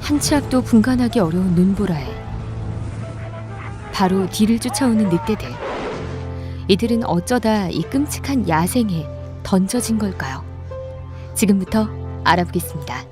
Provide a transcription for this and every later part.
한 치 앞도 분간하기 어려운 눈보라에 바로 뒤를 쫓아오는 늑대들. 이들은 어쩌다 이 끔찍한 야생에 던져진 걸까요? 지금부터 알아보겠습니다.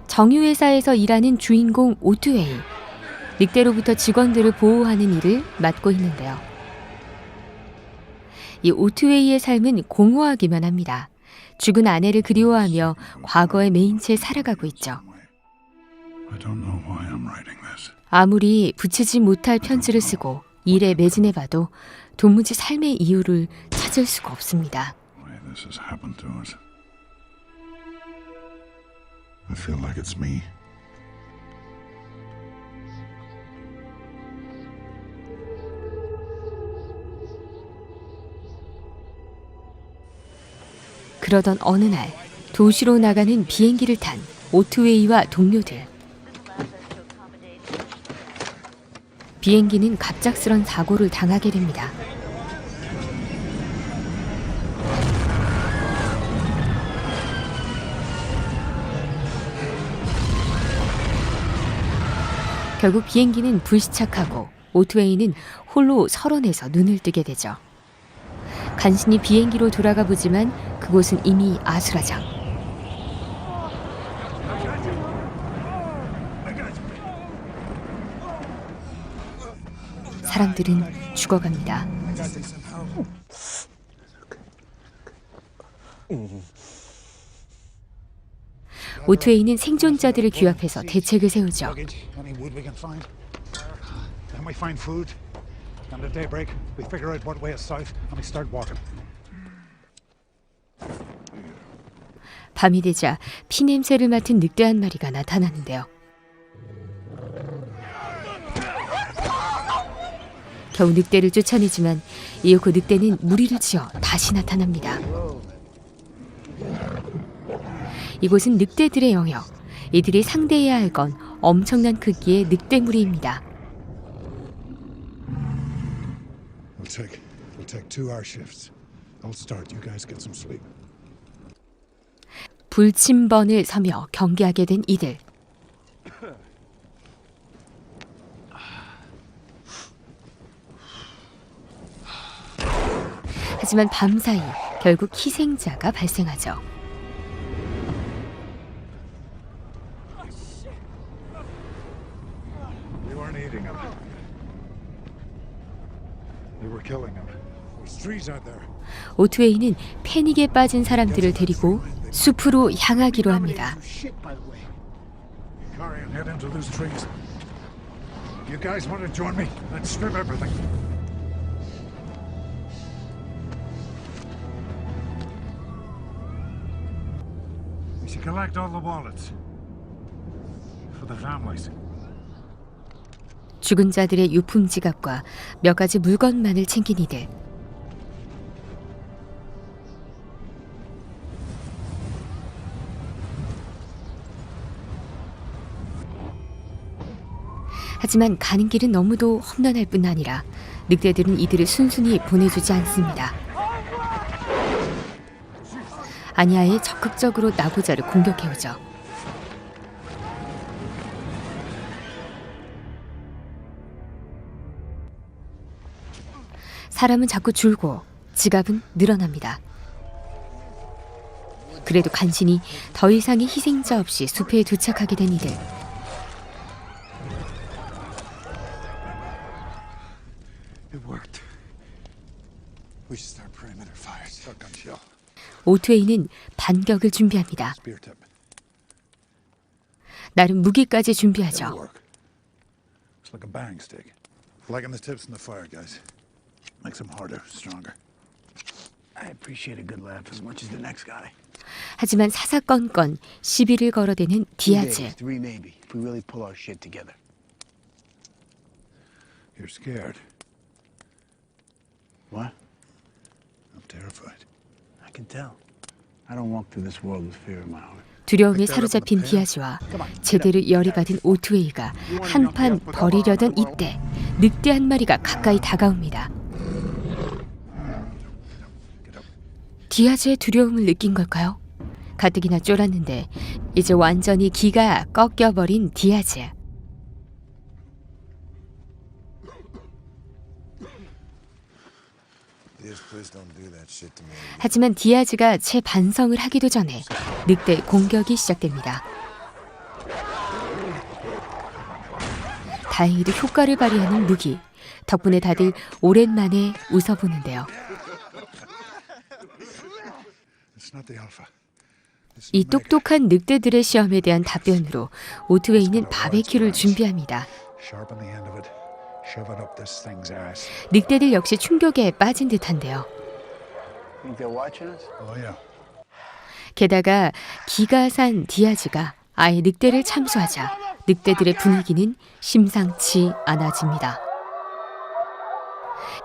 정유회사에서 일하는 주인공 오트웨이. 늑대로부터 직원들을 보호하는 일을 맡고 있는데요. 이 오트웨이의 삶은 공허하기만 합니다. 죽은 아내를 그리워하며 과거에 매인 채 살아가고 있죠. 아무리 붙이지 못할 편지를 쓰고 일에 매진해봐도 도무지 삶의 이유를 찾을 수가 없습니다. I feel like it's me. 그러던 어느 날 도시로 나가는 비행기를 탄 오트웨이와 동료들. 비행기는 갑작스런 사고를 당하게 됩니다. 결국 비행기는 불시착하고 오트웨이는 홀로 설원에서 눈을 뜨게 되죠. 간신히 비행기로 돌아가 보지만 그곳은 이미 아수라장. 사람들은 죽어갑니다. 오트웨이는 생존자들을 규합해서 대책을 세우죠. 밤이 되자 피냄새를 맡은 늑대 한 마리가 나타나는데요. 겨우 늑대를 쫓아내지만 이윽고 늑대는 무리를 지어 다시 나타납니다. 이곳은 늑대들의 영역. 이들이 상대해야 할 건 엄청난 크기의 늑대무리입니다. We'll take 2-hour shifts. I'll start. You guys get some sleep. 불침번을 서며 경계하게 된 이들. 하지만 밤사이 결국 희생자가 발생하죠. 오트웨이는 패닉에 빠진 사람들을 데리고 숲으로 향하기로 합니다. 죽은 자들의 유품 지갑과 몇 가지 물건만을 챙긴 이들. 하지만 가는 길은 너무도 험난할 뿐 아니라 늑대들은 이들을 순순히 보내주지 않습니다. 아니아에 적극적으로 나고자를 공격해오죠. 사람은 자꾸 줄고 지갑은 늘어납니다. 그래도 간신히 더 이상의 희생자 없이 숲에 도착하게 된 이들. 오트웨이는 반격을 준비합니다. 나름 무기까지 준비하죠. 하지만 사사건건 시비를 걸어대는 디아즈. You're scared. What? I'm terrified. I can tell. I don't walk through this world with fear in my heart. 두려움에 사로잡힌 디아즈와 제대로 열이 받은 오트웨이가 한판 벌이려던 이때 늑대 한 마리가 가까이 다가옵니다. 디아즈의 두려움을 느낀 걸까요? 가뜩이나 쫄았는데 이제 완전히 기가 꺾여버린 디아즈. 하지만 디아즈가 재반성을 하기도 전에 늑대 공격이 시작됩니다. 다행히도 효과를 발휘하는 무기. 덕분에 다들 오랜만에 웃어보는데요. 이 똑똑한 늑대들의 시험에 대한 답변으로 오트웨이는 바베큐를 준비합니다. 늑대들 역시 충격에 빠진 듯한데요. 게다가 기가 산 디아즈가 아예 늑대를 참수하자 늑대들의 분위기는 심상치 않아집니다.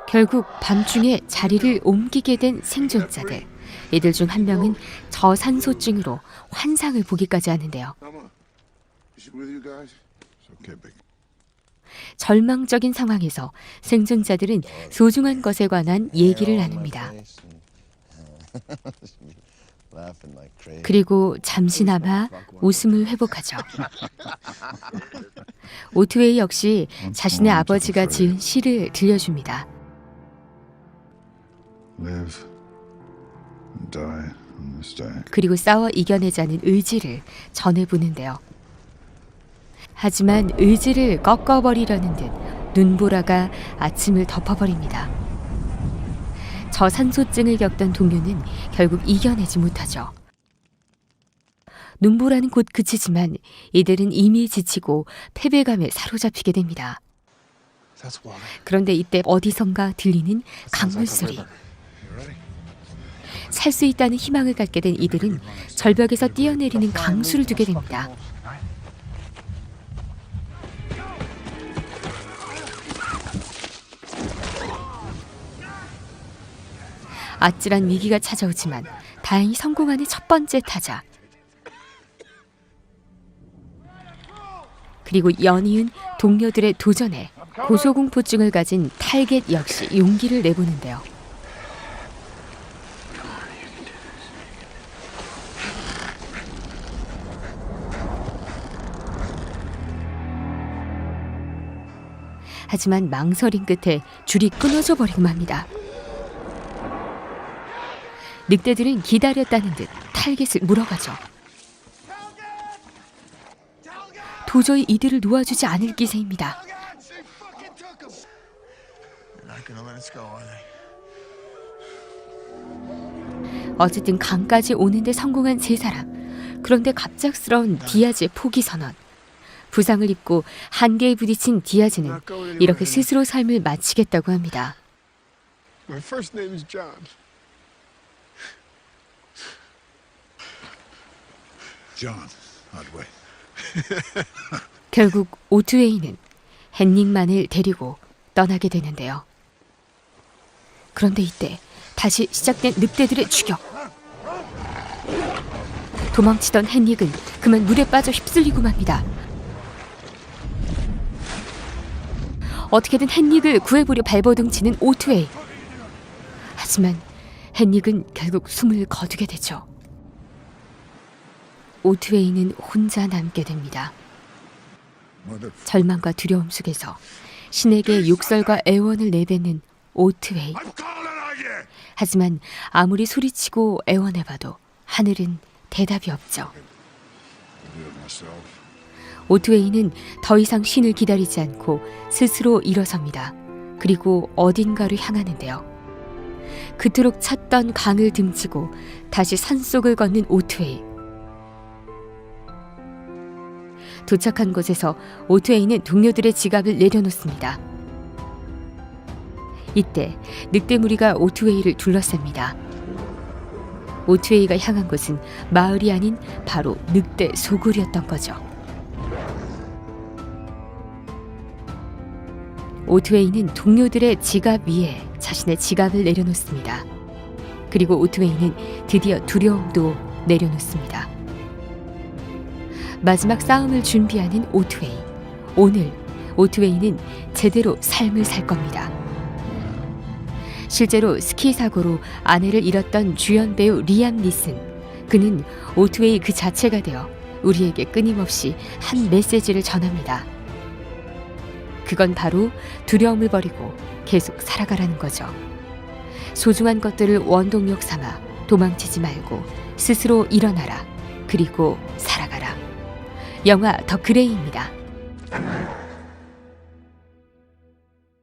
결국 밤중에 자리를 옮기게 된 생존자들. 이들 중 한 명은 저산소증으로 환상을 보기까지 하는데요. 절망적인 상황에서 생존자들은 소중한 것에 관한 얘기를 나눕니다. 그리고 잠시나마 웃음을 회복하죠. 오트웨이 역시 자신의 아버지가 지은 시를 들려줍니다. 그리고 싸워 이겨내자는 의지를 전해보는데요. 하지만 의지를 꺾어버리려는 듯 눈보라가 아침을 덮어버립니다. 저산소증을 겪던 동료는 결국 이겨내지 못하죠. 눈보라는 곧 그치지만 이들은 이미 지치고 패배감에 사로잡히게 됩니다. 그런데 이때 어디선가 들리는 강물 소리. 살 수 있다는 희망을 갖게 된 이들은 절벽에서 뛰어내리는 강수를 두게 됩니다. 아찔한 위기가 찾아오지만 다행히 성공하는 첫 번째 타자. 그리고 연이은 동료들의 도전에 고소공포증을 가진 탈겟 역시 용기를 내보는데요. 하지만 망설임 끝에 줄이 끊어져 버리고 맙니다. 늑대들은 기다렸다는 듯 탈겟을 물어가죠. 도저히 이들을 놓아주지 않을 기세입니다. 어쨌든 강까지 오는데 성공한 세 사람. 그런데 갑작스러운 디아즈의 포기 선언. 부상을 입고 한계에 부딪힌 디아즈는 이렇게 스스로 삶을 마치겠다고 합니다. My first name is John. John Otway. 결국 오트웨이는 헨릭만을 데리고 떠나게 되는데요. 그런데 이때 다시 시작된 늑대들의 추격. 도망치던 헨릭은 그만 물에 빠져 휩쓸리고 맙니다. 어떻게든 헨릭을 구해보려 발버둥치는 오트웨이. 하지만 헨릭은 결국 숨을 거두게 되죠. 오트웨이는 혼자 남게 됩니다. 절망과 두려움 속에서 신에게 욕설과 애원을 내뱉는 오트웨이. 하지만 아무리 소리치고 애원해봐도 하늘은 대답이 없죠. 오트웨이는 더 이상 신을 기다리지 않고 스스로 일어섭니다. 그리고 어딘가로 향하는데요. 그토록 찾던 강을 등지고 다시 산속을 걷는 오트웨이. 도착한 곳에서 오트웨이는 동료들의 지갑을 내려놓습니다. 이때 늑대 무리가 오트웨이를 둘러쌉니다. 오트웨이가 향한 곳은 마을이 아닌 바로 늑대 소굴이었던 거죠. 오트웨이는 동료들의 지갑 위에 자신의 지갑을 내려놓습니다. 그리고 오트웨이는 드디어 두려움도 내려놓습니다. 마지막 싸움을 준비하는 오트웨이. 오늘 오트웨이는 제대로 삶을 살 겁니다. 실제로 스키 사고로 아내를 잃었던 주연 배우 리암 니슨. 그는 오트웨이 그 자체가 되어 우리에게 끊임없이 한 메시지를 전합니다. 그건 바로 두려움을 버리고 계속 살아가라는 거죠. 소중한 것들을 원동력 삼아 도망치지 말고 스스로 일어나라. 그리고 살아가라. 영화 더 그레이입니다.